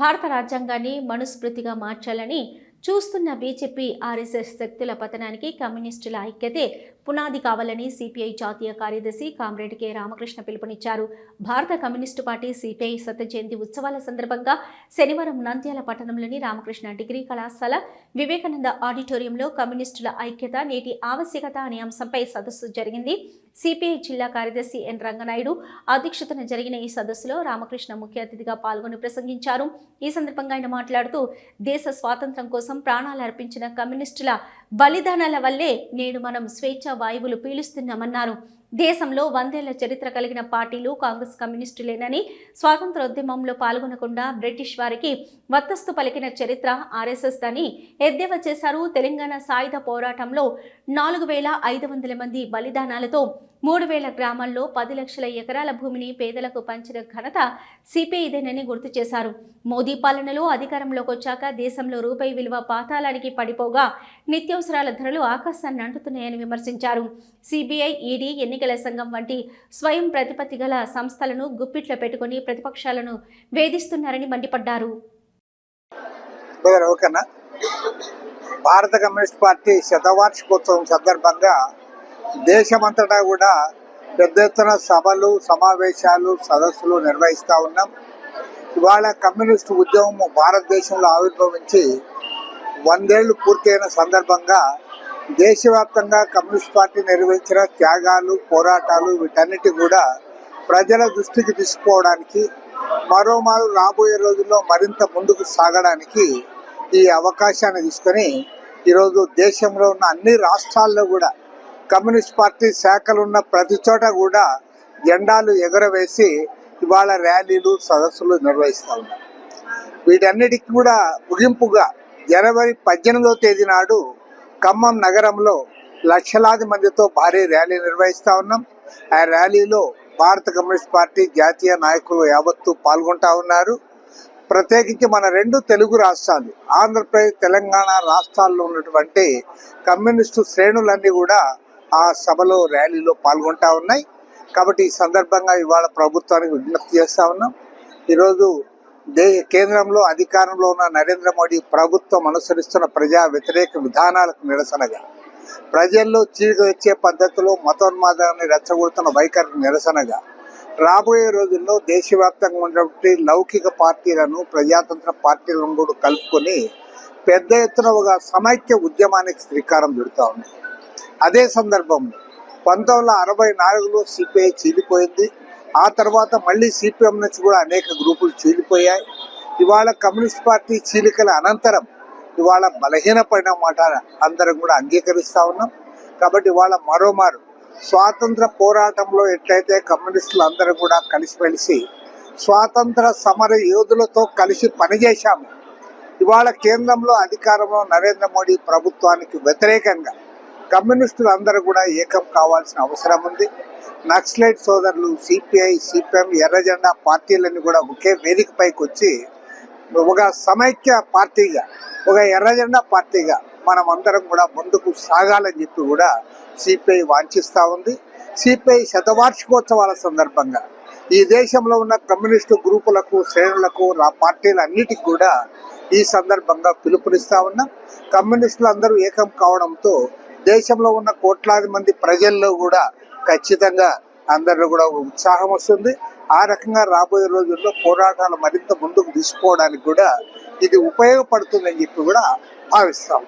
భారత రాజ్యాంగాన్ని మనుస్మృతిగా మార్చాలని చూస్తున్న బీజేపీ ఆర్ఎస్ఎస్ శక్తుల పతనానికి కమ్యూనిస్టుల ఐక్యతే పునాది కావాలని సిపిఐ జాతీయ కార్యదర్శి కామ్రేడ్ కె రామకృష్ణ పిలుపునిచ్చారు. భారత కమ్యూనిస్టు పార్టీ సిపిఐ శత జయంతి ఉత్సవాల సందర్భంగా శనివారం నంద్యాల పట్టణంలోని రామకృష్ణ డిగ్రీ కళాశాల వివేకానంద ఆడిటోరియంలో కమ్యూనిస్టుల ఐక్యత నేటి ఆవశ్యకత అనే అంశంపై సదస్సు జరిగింది. సిపిఐ జిల్లా కార్యదర్శి ఎన్ రంగనాయుడు అధ్యక్షతన జరిగిన ఈ సదస్సులో రామకృష్ణ ముఖ్య అతిథిగా పాల్గొని ప్రసంగించారు. ఈ సందర్భంగా ఆయన మాట్లాడుతూ దేశ స్వాతంత్ర్యం కోసం ప్రాణాలు అర్పించిన కమ్యూనిస్టుల బలిదానాల వల్లే నేడు మనం స్వేచ్ఛ వాయువులు పీలుస్తున్నామన్నారు. దేశంలో 100 ఏళ్ల చరిత్ర కలిగిన పార్టీలు కాంగ్రెస్ కమ్యూనిస్టులేనని, స్వాతంత్రోద్యమంలో పాల్గొనకుండా బ్రిటిష్ వారికి వత్తస్తు పలికిన చరిత్ర ఆర్ఎస్ఎస్ అని ఎద్దేవా చేశారు. తెలంగాణ సాయుధ పోరాటంలో 4500 మంది బలిదానాలతో 3000 గ్రామాల్లో 10 లక్షల ఎకరాల భూమిని పేదలకు పంచిన ఘనత సిపిఐదేనని గుర్తు చేశారు. మోదీ పాలనలో అధికారంలోకి వచ్చాక దేశంలో రూపాయి విలువ పాతాళానికి పడిపోగా నిత్యావసరాల ధరలు ఆకాశాన్ని అంటుతున్నాయని విమర్శించారు. సిబిఐ, ఈడీ, ఎన్నికల సంఘం వంటి స్వయం ప్రతిపత్తి గల సంస్థలను గుప్పిట్లో పెట్టుకుని ప్రతిపక్షాలను వేధిస్తున్నారని మండిపడ్డారు. భారత కమ్యూనిస్ట్ పార్టీ శతవార్షికోత్సవం సందర్భంగా దేశమంతటా కూడా పెద్ద ఎత్తున సభలు, సమావేశాలు, సదస్సులు నిర్వహిస్తూ ఉన్నాం. ఇవాళ కమ్యూనిస్టు ఉద్యమం భారతదేశంలో ఆవిర్భవించి 100 ఏళ్లు పూర్తయిన సందర్భంగా దేశవ్యాప్తంగా కమ్యూనిస్ట్ పార్టీ నిర్వహించిన త్యాగాలు, పోరాటాలు వీటన్నిటి కూడా ప్రజల దృష్టికి తీసుకోవడానికి, మరోమారు రాబోయే రోజుల్లో మరింత ముందుకు సాగడానికి ఈ అవకాశాన్ని తీసుకొని ఈరోజు దేశంలో ఉన్న అన్ని రాష్ట్రాల్లో కూడా కమ్యూనిస్ట్ పార్టీ శాఖలు ఉన్న ప్రతి చోట కూడా జెండాలు ఎగురవేసి ఇవాళ ర్యాలీలు, సదస్సులు నిర్వహిస్తూ ఉన్నారు. వీటన్నిటికీ కూడా ముగింపుగా జనవరి 18వ తేదీ నాడు ఖమ్మం నగరంలో లక్షలాది మందితో భారీ ర్యాలీ నిర్వహిస్తూ ఉన్నాం. ఆ ర్యాలీలో భారత కమ్యూనిస్ట్ పార్టీ జాతీయ నాయకులు యావత్తు పాల్గొంటా ఉన్నారు. ప్రత్యేకించి మన 2 తెలుగు రాష్ట్రాలు ఆంధ్రప్రదేశ్, తెలంగాణ రాష్ట్రాల్లో ఉన్నటువంటి కమ్యూనిస్టు శ్రేణులన్నీ కూడా ఆ సభలో, ర్యాలీలో పాల్గొంటా ఉన్నాయి. కాబట్టి ఈ సందర్భంగా ఇవాళ ప్రభుత్వానికి విజ్ఞప్తి చేస్తూ ఉన్నాం. ఈరోజు కేంద్రంలో అధికారంలో ఉన్న నరేంద్ర మోడీ ప్రభుత్వం అనుసరిస్తున్న ప్రజా వ్యతిరేక విధానాలకు నిరసనగా, ప్రజల్లో చీలిక వచ్చే పద్ధతిలో మతోన్మాదాన్ని రెచ్చగొడుతున్న వైఖరికి నిరసనగా రాబోయే రోజుల్లో దేశవ్యాప్తంగా ఉన్నటువంటి లౌకిక పార్టీలను, ప్రజాతంత్ర పార్టీలను కూడా కలుపుకొని పెద్ద ఎత్తున ఒక సమైక్య ఉద్యమానికి శ్రీకారం చుడుతూ ఉంది. అదే సందర్భంలో 1964లో సిపిఐ చీలిపోయింది. ఆ తర్వాత మళ్ళీ సిపిఎం నుంచి కూడా అనేక గ్రూపులు చీలిపోయాయి. ఇవాళ కమ్యూనిస్ట్ పార్టీ చీలికల అనంతరం ఇవాళ బలహీనపడిన మాట అందరం కూడా అంగీకరిస్తూ ఉన్నాం. కాబట్టి ఇవాళ మరోమారు స్వాతంత్ర పోరాటంలో ఎట్లయితే కమ్యూనిస్టులు అందరూ కూడా కలిసిమెలిసి స్వాతంత్ర సమర యోధులతో కలిసి పనిచేశాము, ఇవాళ కేంద్రంలో అధికారంలో నరేంద్ర మోడీ ప్రభుత్వానికి వ్యతిరేకంగా కమ్యూనిస్టులు అందరూ కూడా ఏకం కావాల్సిన అవసరం ఉంది. నక్సలైట్ సోదరులు సిపిఐ, సిపిఎం, ఎర్రజెండా పార్టీలన్నీ కూడా ఒకే వేదికపైకి వచ్చి ఒక సమైక్య పార్టీగా, ఒక ఎర్రజెండా పార్టీగా మనం అందరం కూడా ముందుకు సాగాలని చెప్పి కూడా సిపిఐ వాంఛిస్తూ ఉంది. సిపిఐ శతవార్షికోత్సవాల సందర్భంగా ఈ దేశంలో ఉన్న కమ్యూనిస్టు గ్రూపులకు, శ్రేణులకు, పార్టీలన్నిటికీ కూడా ఈ సందర్భంగా పిలుపునిస్తూ ఉన్నాం. కమ్యూనిస్టులు అందరూ ఏకం కావడంతో దేశంలో ఉన్న కోట్లాది మంది ప్రజల్లో కూడా ఖచ్చితంగా అందరిలో కూడా ఉత్సాహం వస్తుంది. ఆ రకంగా రాబోయే రోజుల్లో పోరాటాలు మరింత ముందుకు తీసుకోవడానికి కూడా ఇది ఉపయోగపడుతుందని చెప్పి కూడా భావిస్తాం.